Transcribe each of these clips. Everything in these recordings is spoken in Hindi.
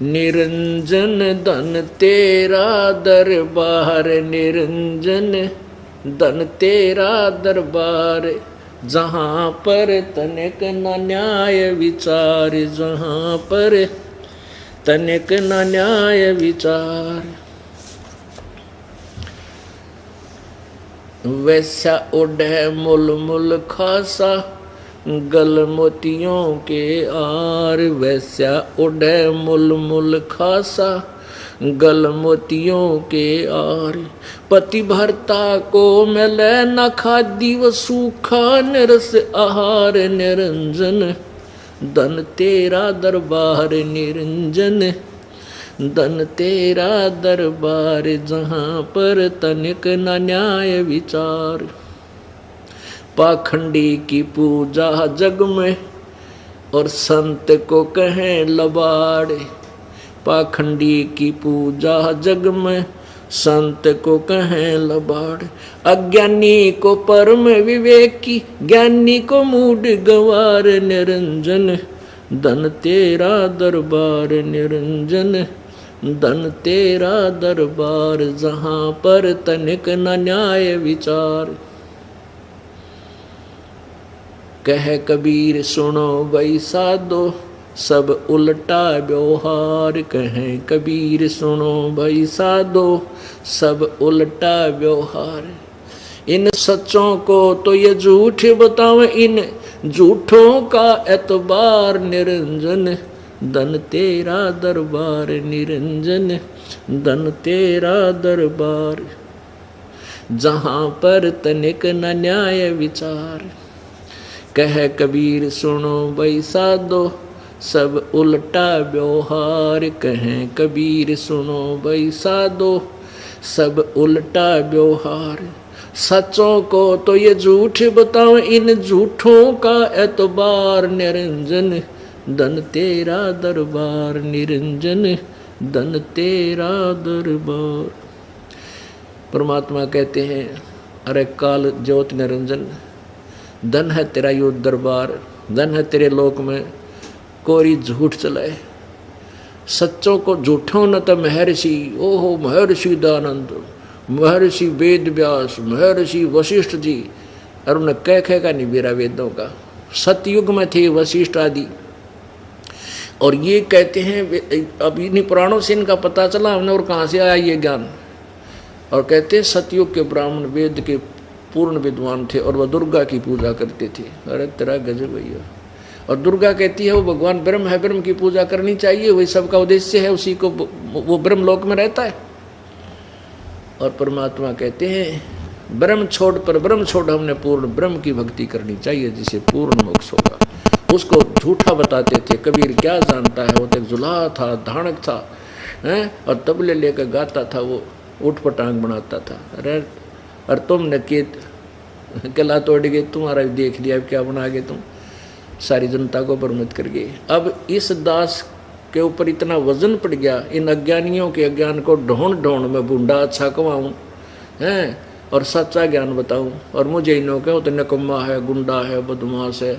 निरंजन धन तेरा दरबार, निरंजन धन तेरा दरबार, जहाँ पर तनिक न न्याय विचार, जहाँ पर तनिक न न्याय विचार। वैसा ओढ़े मुल मुल खासा, गल मोतियों के आर, वैसा ओढ़े मुल मुल खासा, गल मोतियों के आर। पति भरता को मिले न खादी व सूखा निरस आहार, निरंजन धन तेरा दरबार, निरंजन धन तेरा दरबार, जहाँ पर तनिक न न्याय विचार। पाखंडी की पूजा जग में और संत को कहें लबाड़े, पाखंडी की पूजा जग में संत को कहें लबाड़। अज्ञानी को परम विवेकी, ज्ञानी को मूड गवार, निरंजन धन तेरा दरबार, निरंजन धन तेरा दरबार, जहाँ पर तनिक न न्याय विचार। कह कबीर सुनो भाई साधो, सब उल्टा व्यवहार, कहें कबीर सुनो भाई साधो, सब उल्टा व्यवहार। इन सच्चों को तो ये झूठ बतावे, इन झूठों का एतबार, निरंजन धन तेरा दरबार, निरंजन धन तेरा दरबार, जहाँ पर तनिक न न्याय विचार। कह कबीर सुनो भाई साधो, सब उल्टा व्यवहार, कहें कबीर सुनो भाई साधो, सब उल्टा व्यवहार। सच्चों को तो ये झूठ बताओ, इन झूठों का एतबार, निरंजन धन तेरा दरबार, निरंजन धन तेरा दरबार। परमात्मा कहते हैं, अरे काल ज्योत निरंजन, धन है तेरा यो दरबार, धन है तेरे लोक में कोरी झूठ चलाए। सच्चों को झूठों न तो महर्षि, ओहो महर्षि दयानंद, महर्षि वेद व्यास, महर्षि वशिष्ठ जी, और उन्हें कह का नहीं बेरा वेदों का। सतयुग में थे वशिष्ठ आदि, और ये कहते हैं अब इन्हीं पुराणों से इनका पता चला हमने, और कहाँ से आया ये ज्ञान। और कहते हैं सतयुग के ब्राह्मण वेद के पूर्ण विद्वान थे और वह दुर्गा की पूजा करते थे। अरे तेरा गजब भैया। और दुर्गा कहती है वो भगवान ब्रह्म है, ब्रह्म की पूजा करनी चाहिए, वही सबका उद्देश्य है, उसी को वो ब्रह्म लोक में रहता है। और परमात्मा कहते हैं ब्रह्म छोड़ पर ब्रह्म छोड़, हमने पूर्ण ब्रह्म की भक्ति करनी चाहिए जिसे पूर्ण मोक्ष होगा। उसको झूठा बताते थे। कबीर क्या जानता है, वो तो जुलाहा था, धानक था, हैं, और तबले लेकर गाता था, वो उठ पटांग बनाता था। अरे और तुमने किला तोड़ गए, तुम्हारा भी देख लिया, अब क्या बना गए तुम, सारी जनता को भ्रमित कर गए। अब इस दास के ऊपर इतना वजन पड़ गया, इन अज्ञानियों के अज्ञान को ढूंढ ढूंढ में बूढ़ा अच्छा कमाऊँ हैं और सच्चा ज्ञान बताऊँ, और मुझे इन्हों के तो निकम्मा है, गुंडा है, बदमाश है।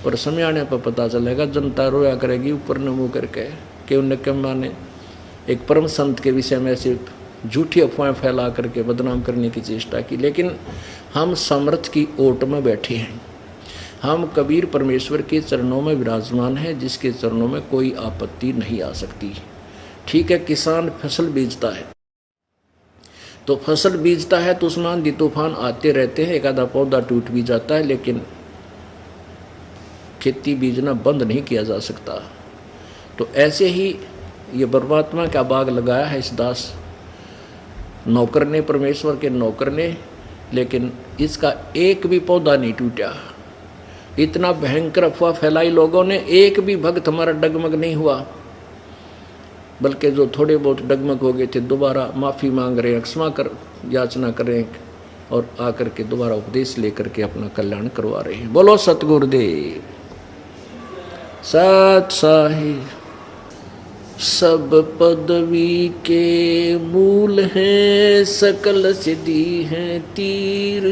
पर समय आने पर पता चलेगा, जनता रोया करेगी ऊपर न मुँह करके कि उन निकम्मा ने एक परम संत के विषय में ऐसे झूठी अफवाहें फैला करके बदनाम करने की चेष्टा की। लेकिन हम समर्थ की ओट में बैठे हैं, हम कबीर परमेश्वर के चरणों में विराजमान हैं, जिसके चरणों में कोई आपत्ति नहीं आ सकती। ठीक है, किसान फसल बीजता है तो फसल बीजता है तो उसमें आंधी तूफान आते रहते हैं, एक आधा पौधा टूट भी जाता है, लेकिन खेती बीजना बंद नहीं किया जा सकता। तो ऐसे ही ये परमात्मा का बाग लगाया है इस दास नौकर ने, परमेश्वर के नौकर ने, लेकिन इसका एक भी पौधा नहीं टूटा। इतना भयंकर अफवाह फैलाई लोगों ने, एक भी भक्त हमारा डगमग नहीं हुआ, बल्कि जो थोड़े बहुत डगमग हो गए थे दोबारा माफ़ी मांग रहे हैं, क्षमा कर याचना कर रहे हैं, और आकर के दोबारा उपदेश लेकर के अपना कल्याण करवा रहे हैं। बोलो सतगुरुदेव सत साहिब। सब पदवी के मूल हैं, सकल सिद्धि हैं तीर,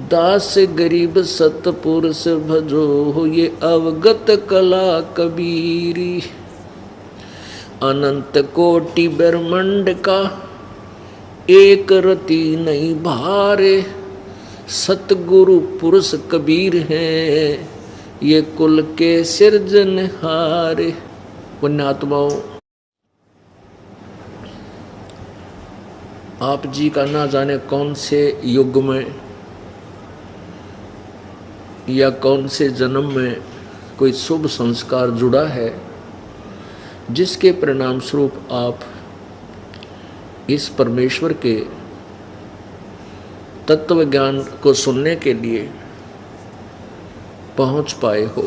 दास गरीब सतपुरुष भजो हो, ये अवगत कला कबीरी। अनंत कोटि ब्रह्मांड का एक रति नहीं भारे, सतगुरु पुरुष कबीर हैं, ये कुल के सिरजनहारे। पुण्यात्माओं, आप जी का ना जाने कौन से युग में या कौन से जन्म में कोई शुभ संस्कार जुड़ा है, जिसके परिणाम स्वरूप आप इस परमेश्वर के तत्व ज्ञान को सुनने के लिए पहुंच पाए हो।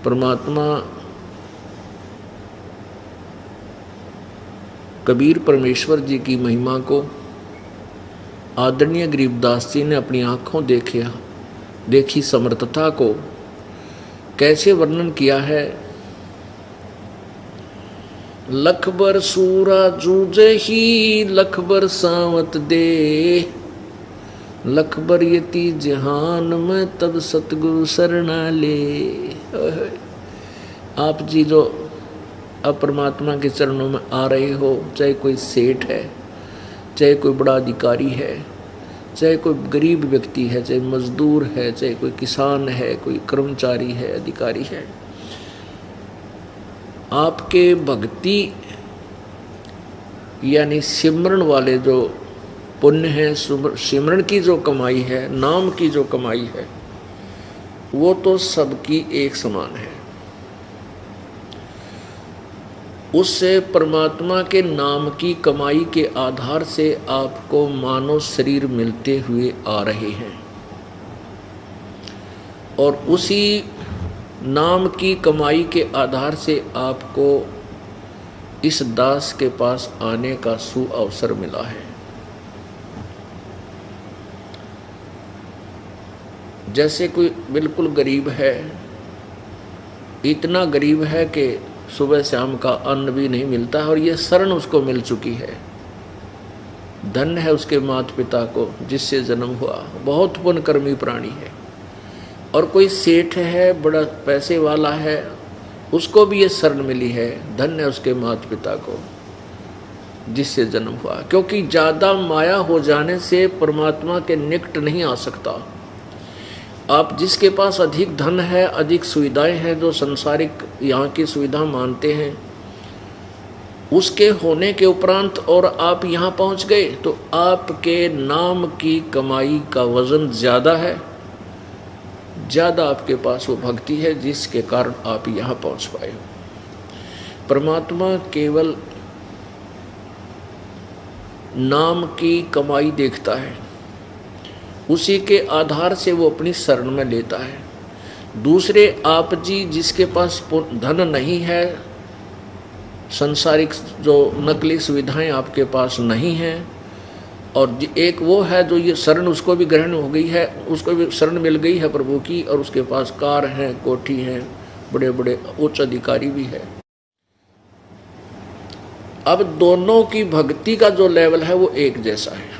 परमात्मा कबीर परमेश्वर जी की महिमा को आदरणीय गरीबदास जी ने अपनी आंखों देखी समर्थता को कैसे वर्णन किया है। लख बर सूरा जूझे ही, लख बर सावत दे, लख बर यति जहान में तब सतगुरु शरणा ले। आप जी जो अब परमात्मा के चरणों में आ रहे हो, चाहे कोई सेठ है, चाहे कोई बड़ा अधिकारी है, चाहे कोई गरीब व्यक्ति है, चाहे मजदूर है, चाहे कोई किसान है, कोई कर्मचारी है, अधिकारी है, आपके भक्ति यानी सिमरन वाले जो पुण्य है, सिमरन की जो कमाई है, नाम की जो कमाई है, वो तो सबकी एक समान है। उससे परमात्मा के नाम की कमाई के आधार से आपको मानव शरीर मिलते हुए आ रहे हैं, और उसी नाम की कमाई के आधार से आपको इस दास के पास आने का सुअवसर मिला है। जैसे कोई बिल्कुल गरीब है, इतना गरीब है कि सुबह शाम का अन्न भी नहीं मिलता है, और ये शरण उसको मिल चुकी है। धन्य है उसके माता पिता को जिससे जन्म हुआ, बहुत पुण्यकर्मी प्राणी है। और कोई सेठ है, बड़ा पैसे वाला है, उसको भी ये शरण मिली है। धन्य है उसके माता पिता को जिससे जन्म हुआ, क्योंकि ज़्यादा माया हो जाने से परमात्मा के निकट नहीं आ सकता। आप जिसके पास अधिक धन है, अधिक सुविधाएं हैं, जो संसारिक यहाँ की सुविधा मानते हैं, उसके होने के उपरांत और आप यहाँ पहुँच गए, तो आपके नाम की कमाई का वजन ज़्यादा है, ज़्यादा आपके पास वो भक्ति है जिसके कारण आप यहाँ पहुँच पाए हो। परमात्मा केवल नाम की कमाई देखता है, उसी के आधार से वो अपनी शरण में लेता है। दूसरे आप जी जिसके पास धन नहीं है, संसारिक जो नकली सुविधाएं आपके पास नहीं हैं, और एक वो है जो ये शरण उसको भी ग्रहण हो गई है, उसको भी शरण मिल गई है प्रभु की, और उसके पास कार हैं, कोठी हैं, बड़े बड़े उच्च अधिकारी भी है। अब दोनों की भक्ति का जो लेवल है वो एक जैसा है,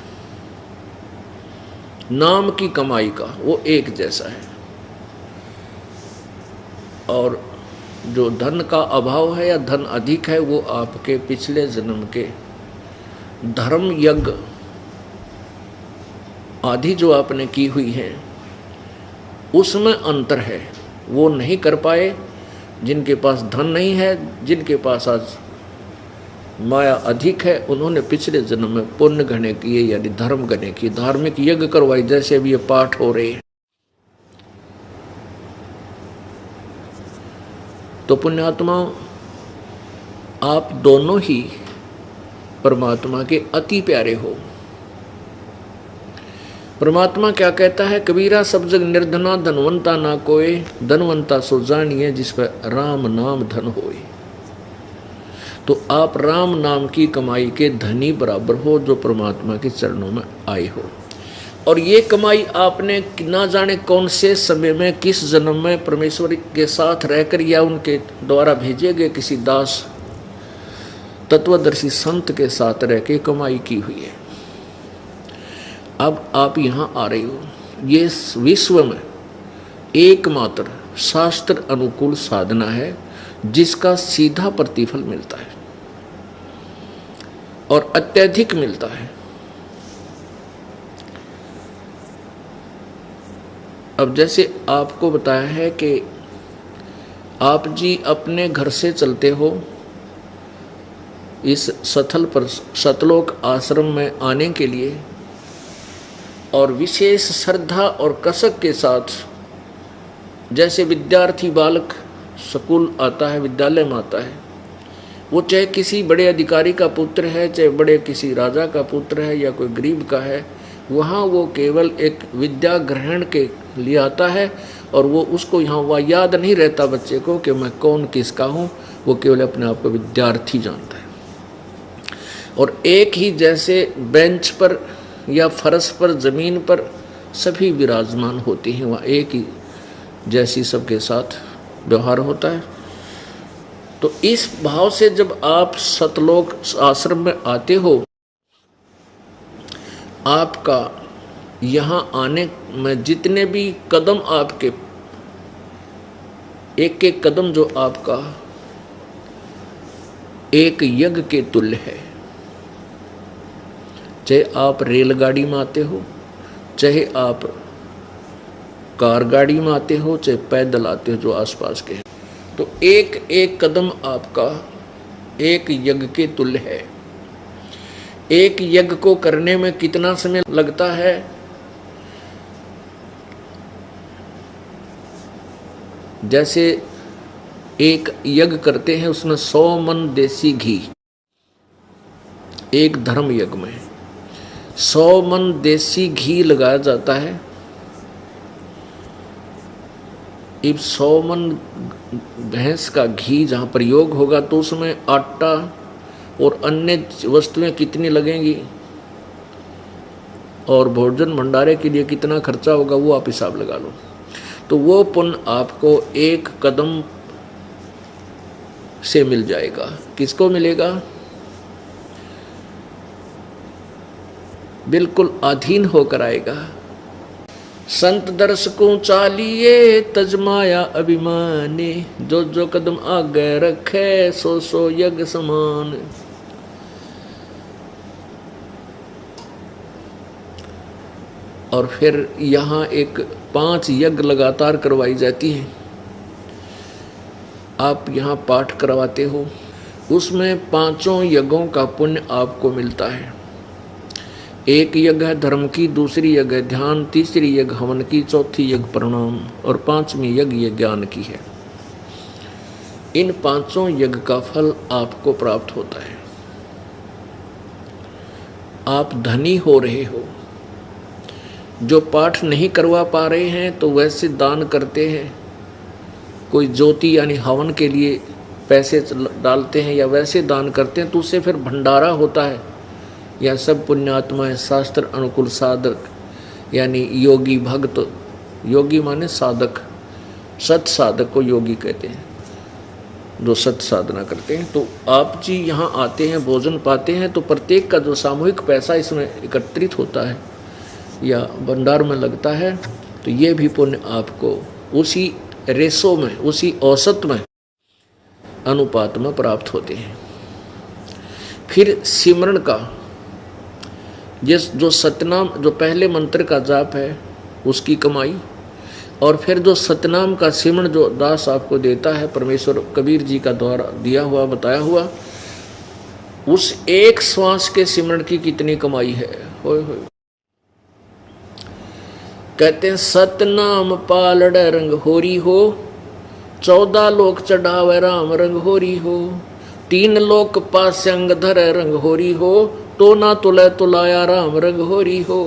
नाम की कमाई का वो एक जैसा है। और जो धन का अभाव है या धन अधिक है, वो आपके पिछले जन्म के धर्म यज्ञ आदि जो आपने की हुई है उसमें अंतर है, वो नहीं कर पाए। जिनके पास धन नहीं है, जिनके पास आज माया अधिक है, उन्होंने पिछले जन्म में पुण्य गणे किए यानी धर्म गणे किए, धार्मिक यज्ञ करवाई, जैसे अभी ये पाठ हो रहे हैं। तो पुण्यात्मा, आप दोनों ही परमात्मा के अति प्यारे हो। परमात्मा क्या कहता है, कबीरा सब जग निर्धना धनवंता ना कोय, धनवंता सो जानिए जिस पर राम नाम धन होए। तो आप राम नाम की कमाई के धनी बराबर हो, जो परमात्मा के चरणों में आए हो। और ये कमाई आपने ना जाने कौन से समय में, किस जन्म में परमेश्वर के साथ रहकर या उनके द्वारा भेजे गए किसी दास तत्वदर्शी संत के साथ रह के कमाई की हुई है। अब आप यहाँ आ रहे हो, ये विश्व में एकमात्र शास्त्र अनुकूल साधना है जिसका सीधा प्रतिफल मिलता है और अत्यधिक मिलता है। अब जैसे आपको बताया है कि आप जी अपने घर से चलते हो इस स्थल पर सतलोक आश्रम में आने के लिए, और विशेष श्रद्धा और कसक के साथ, जैसे विद्यार्थी बालक स्कूल आता है, विद्यालय में आता है, वो चाहे किसी बड़े अधिकारी का पुत्र है, चाहे बड़े किसी राजा का पुत्र है या कोई गरीब का है, वहाँ वो केवल एक विद्या ग्रहण के लिए आता है और वो उसको यहाँ वह याद नहीं रहता बच्चे को कि मैं कौन किसका हूँ, वो केवल अपने आप को विद्यार्थी जानता है। और एक ही जैसे बेंच पर या फर्श पर, ज़मीन पर सभी विराजमान होते हैं, वहाँ एक ही जैसी सबके साथ व्यवहार होता है। तो इस भाव से जब आप सतलोक आश्रम में आते हो, आपका यहाँ आने में जितने भी कदम आपके, एक एक कदम जो आपका एक यज्ञ के तुल्य है। चाहे आप रेलगाड़ी में आते हो, चाहे आप कार गाड़ी में आते हो, चाहे पैदल आते हो जो आसपास के हैं, तो एक एक कदम आपका एक यज्ञ के तुल्य है। एक यज्ञ को करने में कितना समय लगता है? जैसे एक यज्ञ करते हैं, उसमें 100 मन देसी घी, एक धर्म यज्ञ में 100 मन देसी घी लगाया जाता है। इब 100 मन भैंस का घी जहाँ प्रयोग होगा तो उसमें आटा और अन्य वस्तुएं कितनी लगेंगी और भोजन भंडारे के लिए कितना खर्चा होगा, वो आप हिसाब लगा लो। तो वो पुण्य आपको एक कदम से मिल जाएगा। किसको मिलेगा? बिल्कुल अधीन होकर आएगा। संत दर्शकों चालिए तजमाया अभिमानी, जो जो कदम आगे रखे सो सो यज्ञ समान। और फिर यहाँ एक 5 यज्ञ लगातार करवाई जाती हैं। आप यहाँ पाठ करवाते हो, उसमें 5 यज्ञों का पुण्य आपको मिलता है। एक यज्ञ है धर्म की, दूसरी यज्ञ है ध्यान, तीसरी यज्ञ हवन की, चौथी यज्ञ प्रणाम और 5वीं यज्ञ ये ज्ञान की है। इन 5 यज्ञ का फल आपको प्राप्त होता है। आप धनी हो रहे हो। जो पाठ नहीं करवा पा रहे हैं तो वैसे दान करते हैं, कोई ज्योति यानी हवन के लिए पैसे डालते हैं या वैसे दान करते हैं, तो उससे फिर भंडारा होता है। यह सब पुण्यात्माएं शास्त्र अनुकूल साधक यानी योगी भक्त, योगी माने साधक, सत साधक को योगी कहते हैं, जो सत साधना करते हैं। तो आप जी यहाँ आते हैं, भोजन पाते हैं, तो प्रत्येक का जो सामूहिक पैसा इसमें एकत्रित होता है या भंडार में लगता है, तो ये भी पुण्य आपको उसी रेशो में, उसी औसत में, अनुपात में प्राप्त होते हैं। फिर सिमरण का जो सतनाम, जो पहले मंत्र का जाप है उसकी कमाई, और फिर जो सतनाम का सिमरण जो दास आपको देता है, परमेश्वर कबीर जी का द्वारा दिया हुआ बताया हुआ, उस एक श्वास के सिमरण की कितनी कमाई है। होय होय। कहते हैं सतनाम पालड़ रंग होरी हो, 14 लोक चढ़ावे राम रंग होरी हो, 3 लोक पास्यंग धर रंग होरी हो, तो ना तुले तुलाया राम रंग होरी हो।